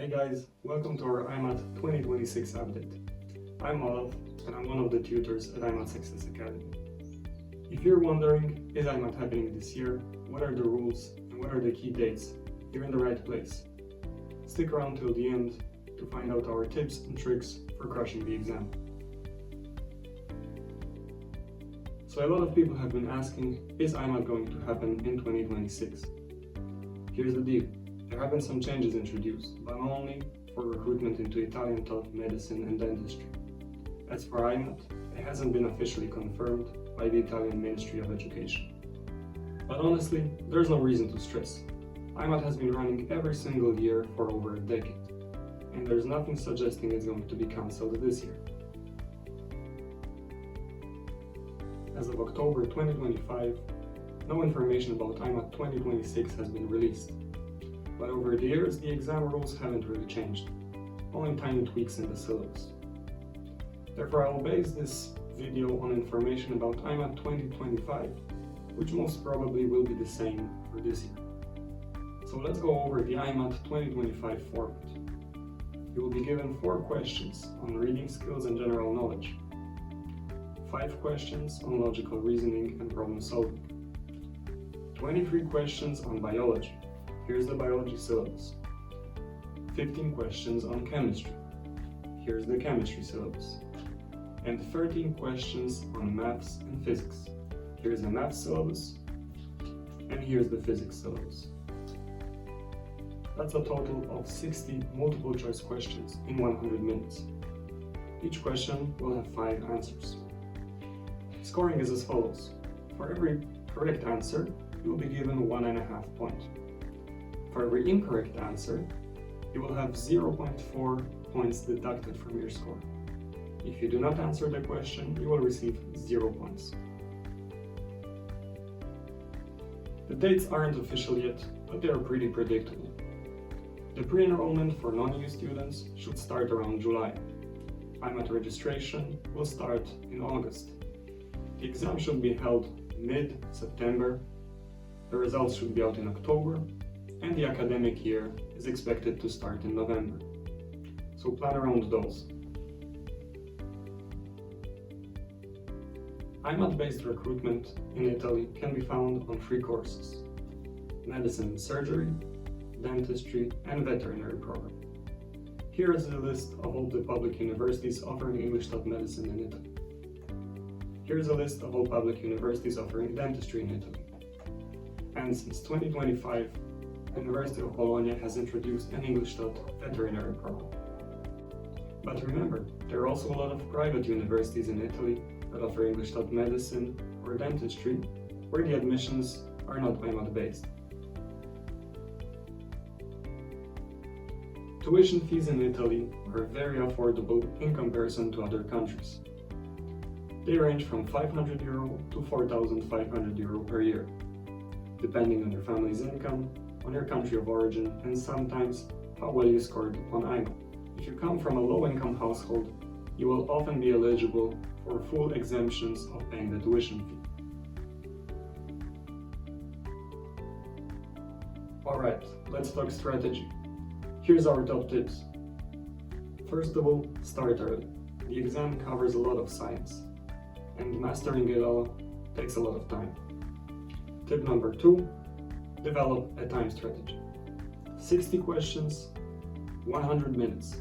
Hey guys, welcome to our IMAT 2026 update. I'm Olav and I'm one of the tutors at IMAT Success Academy. If you're wondering, is IMAT happening this year, what are the rules and what are the key dates, you're in the right place. Stick around till the end to find out our tips and tricks for crushing the exam. So a lot of people have been asking, is IMAT going to happen in 2026? Here's the deal. There have been some changes introduced, but only for recruitment into Italian taught medicine and dentistry. As for IMAT, it hasn't been officially confirmed by the Italian Ministry of Education. But honestly, there's no reason to stress. IMAT has been running every single year for over a decade, and there's nothing suggesting it's going to be cancelled this year. As of October 2025, no information about IMAT 2026 has been released. But over the years, the exam rules haven't really changed, only tiny tweaks in the syllabus. Therefore, I will base this video on information about IMAT 2025, which most probably will be the same for this year. So let's go over the IMAT 2025 format. You will be given 4 questions on reading skills and general knowledge, 5 questions on logical reasoning and problem solving, 23 questions on biology. Here's the biology syllabus. 15 questions on chemistry. Here's the chemistry syllabus. And 13 questions on maths and physics. Here's the maths syllabus. And here's the physics syllabus. That's a total of 60 multiple choice questions in 100 minutes. Each question will have 5 answers. Scoring is as follows. For every correct answer, you will be given 1.5 points. For every incorrect answer, you will have 0.4 points deducted from your score. If you do not answer the question, you will receive 0 points. The dates aren't official yet, but they are pretty predictable. The pre-enrollment for non-EU students should start around July. IMAT registration will start in August. The exam should be held mid-September. The results should be out in October. And the academic year is expected to start in November. So plan around those. IMAT-based recruitment in Italy can be found on 3 courses: medicine and surgery, dentistry, and veterinary program. Here is a list of all the public universities offering English-taught medicine in Italy. Here is a list of all public universities offering dentistry in Italy. And since 2025, the University of Bologna has introduced an English-taught veterinary program. But remember, there are also a lot of private universities in Italy that offer English-taught medicine or dentistry, where the admissions are not IMAT-based. Tuition fees in Italy are very affordable in comparison to other countries. They range from €500 to €4,500 per year, depending on your family's income, on your country of origin, and sometimes how well you scored on IMAT. If you come from a low-income household, you will often be eligible for full exemptions of paying the tuition fee. Alright, let's talk strategy. Here's our top tips. First of all, start early. The exam covers a lot of science, and mastering it all takes a lot of time. Tip number 2. Develop a time strategy. 60 questions, 100 minutes.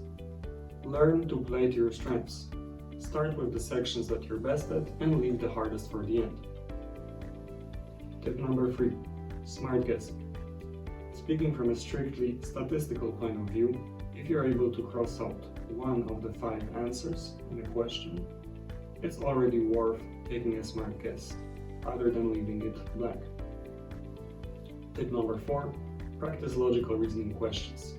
Learn to play to your strengths. Start with the sections that you're best at and leave the hardest for the end. Tip number 3. Smart guessing. Speaking from a strictly statistical point of view, if you're able to cross out one of the 5 answers in a question, it's already worth taking a smart guess, rather than leaving it blank. Tip number 4. Practice logical reasoning questions.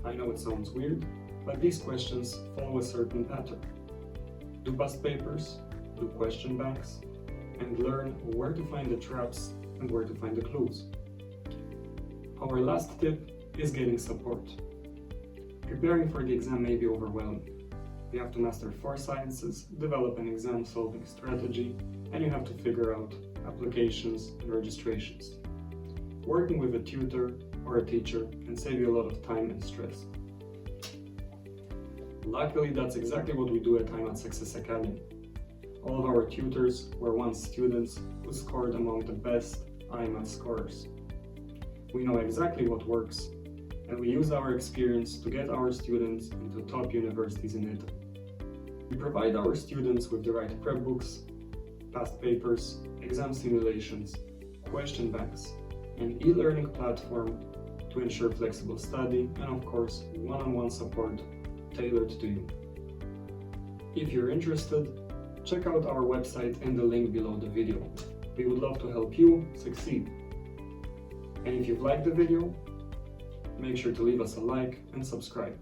I know it sounds weird, but these questions follow a certain pattern. Do past papers, do question banks, and learn where to find the traps and where to find the clues. Our last tip is getting support. Preparing for the exam may be overwhelming. You have to master 4 sciences, develop an exam solving strategy, and you have to figure out applications and registrations. Working with a tutor or a teacher can save you a lot of time and stress. Luckily, that's exactly what we do at IMAT Success Academy. All of our tutors were once students who scored among the best IMAT scorers. We know exactly what works, and we use our experience to get our students into top universities in Italy. We provide our students with the right prep books, past papers, exam simulations, question banks, an e-learning platform to ensure flexible study, and of course, one-on-one support tailored to you. If you're interested, check out our website and the link below the video. We would love to help you succeed. And if you've liked the video, make sure to leave us a like and subscribe.